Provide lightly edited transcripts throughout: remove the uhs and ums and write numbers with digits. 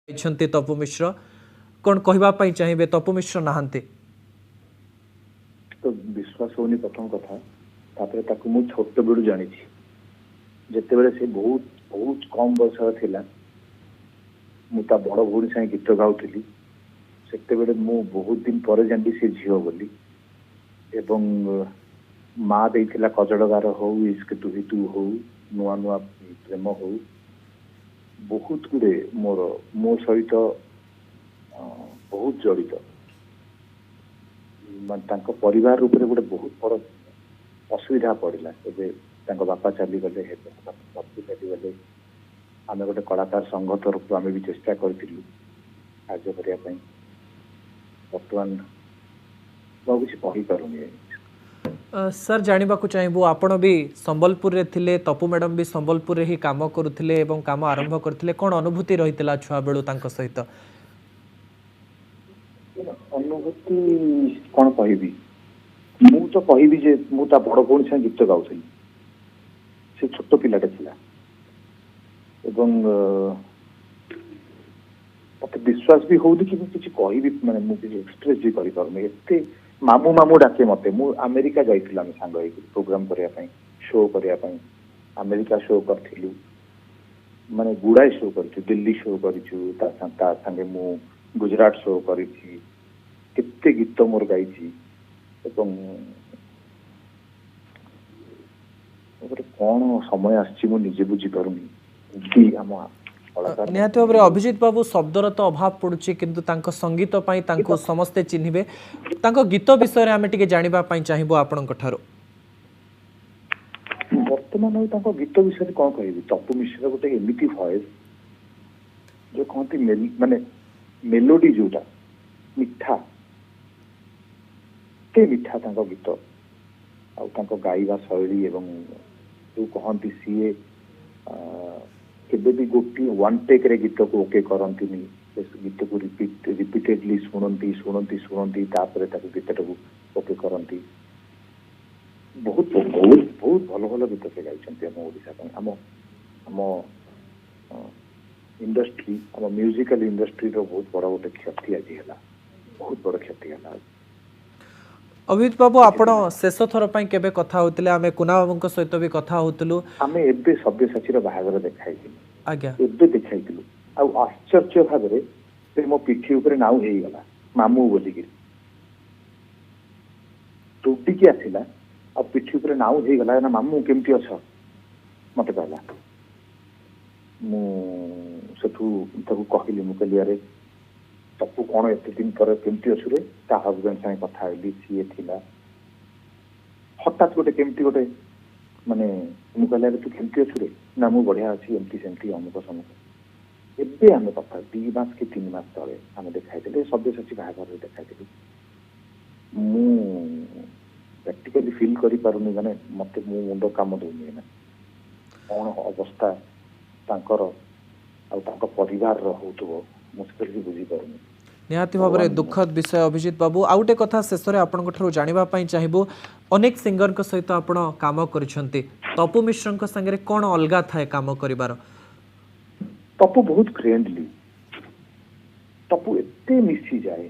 तपु मिश्र कौन कहवाई चाहिए तपु मिश्र नहांती तो विश्वास होनी प्रथम कथा मु छोट बेलू जानी जिते से बहुत बहुत कम बयस थिला मुझा बड़ भौणी सागे गीत गाउली से मु बहुत दिन पर जानी सी झील बोली एवं माँ देला कजड़गार हो इश्क तुही तू हो नुआ नुआ प्रेम हो बहुत गुड़े मोर मो सहित बहुत जड़ित परिवार रूप गोटे बहुत बड़ असुविधा पड़ा एवं बापा चलीगले चलीगले आम गोटे कलाकार संघ तरफ आम भी चेष्टा करूँ कार्य करने बर्तमान मुझे कहीपरूनी सर जानवा चाहबू आपण भी संबलपुर रे थिले तपु मैडम भी संबलपुर रे ही काम करुथिले एवं काम आरंभ करथिले कोन अनुभूति रहितला छुआ बेलू तांको सहित अनुभूति कोन कहबी मु तो कहबी जे मु ता बड़ भौणी से गीत गाउथली से छोट पिलाटे थिला एवं मत विश्वास भी होउदी कि किछि कहबी माने मु किछि एक्सप्रेस भी करि पारुनी एते मामू मामू डाके मते मु अमेरिका जाइथिला हम सांग होई प्रोग्राम करिया पई शो करिया पई अमेरिका शो करथिलु माने गुडाई शो करछु दिल्ली शो करछु ता संगे मु गुजरात शो करिछि कित्ते गीत मोर गाइछि एवं कोन समय आछि मु निजे बुझी पारुनी कि हम निहाती भाव अभिजीत बाबू शब्दर तो अभाव पड़ुछि किंतु तांको संगीत पई तांको समस्ते चिन्हिबे तांको गीत विषय रे आमे टिके जानिबा पई चाहिबो आपनक ठारो वर्तमान तांको गीत विषय कोन कहबी तपु मिश्र गोटे एमिति वॉइस जो कहती माने मेलोडी जोटा मिठा ते मिठा तांको गीत आ तांको गाइबा शैली एवं जो कहती सीए केबे भी गोटी वन टेक रे गीत को ओके करंती गीत को रिपीटेडली शुणती शुणती शुणती तापर गीत को ओके करंती बहुत बहुत बहुत भल भल गीत से गाई आम आम इंडस्ट्री आम म्यूजिकल इंडस्ट्री रो बहुत बड़ा गोटे क्षति आज है बहुत बड़ क्षति है अभिजीत बाबू आपण शेष थर पई केबे कथा होतिले आमे कुना बाबूଙ୍କ सहित भी कथा होतलु आमे एबे सब्यसाचीर बाहागर देखाइथिलु आज्ञा एबे देखाइथिलु आ आश्चर्य भाबरे से मो पिठी ऊपर नाउ हेई गला मामू बोली कि टुटी के आथिला आ पिठी ऊपर नाउ हेई गला ना मामू केमती अछ मते कहला मु सेठू तको कहली मु कहली अरे तपु कौन एत दिन पर केमती अच्छु रे ता हजबैंड साथ कथा हेली सी थिला हठात गोटे केमती गोटे माने मु कहले तू केमती अच्छु रे ना मु बढ़िया अच्छी एमती सेमती अमुक समूह एबे आम कथा 2 मास कि 3 मास तले आम देखाई सब्यसाची बाहागर देखाई मु प्रैक्टिकली फील करि पारुनी माने मते मु मुंड काम दोनी ना कौन अवस्था तांकर आ तांको परिवार रो होतबो मुश्किल भी बुझी पारुनी निहाती भाव में दुखद विषय अभिजीत बाबू आउ गोटे कथा शेष में आपण जानापी चाहबू अनेक सिंगर सहित आपण काम करिसेंती तपु मिश्र संगे कौन अलगा थाए काम करिवार तपु बहुत फ्रेंडली तपु एते मिसी जाए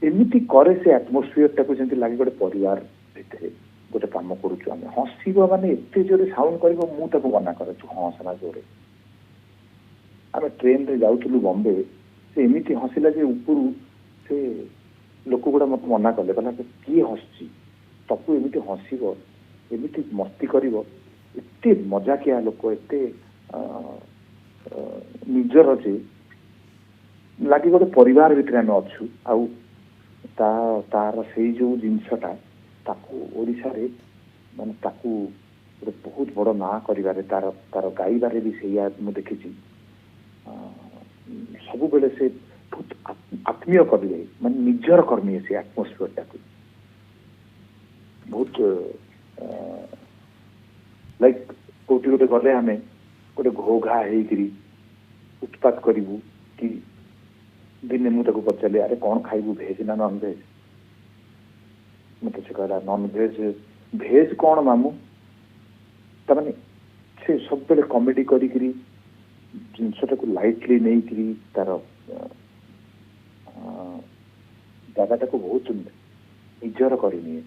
एमिति करे से एटमॉस्फियर टाको जेंति लागे गोटे परिवार भितरे गोटे काम करूछु आमे हसीबो माने एते जोरे साउंड करबो मु ताको मना करे तू हसना जोरे आमे ट्रेन रे जाउथलु बॉम्बे से एमिति हसिला जे ऊपर से लोक गुड़ा मत मना कले कहला किए हसची तपु एमिति हसीबो एमिति मस्ती करिवो एते मजा किया लोक एते निजर जे लागी गोटे परिवार भितर आमे अछु आउ तार से जो जिनसटा ताकू ओडिसा रे माने ताकू गोटे बहुत बड़ ना करिवारे तार तार गाइबारे भी सेया मु देखिछि सब बेले से बहुत आत्मीय कर दे माने निजर कर्मी से एटमॉस्फियर टाकू बहुत लाइक कोटी गोटे गले आमे गोटे घोघा हेकरी उत्पात करिवु कि दिन मु ताको पचाले अरे कौन खाइबू भेज ना नॉन भेज मत से कहला नॉन भेज भेज कौन मामू तमाने से सब बेले कॉमेडी करी ଜିନିଷଟାକୁ ଲାଇଟଲି ନେଇକିରି ତାର ଜାଗାଟାକୁ ବହୁତ ନିଜର କରିନିଏ।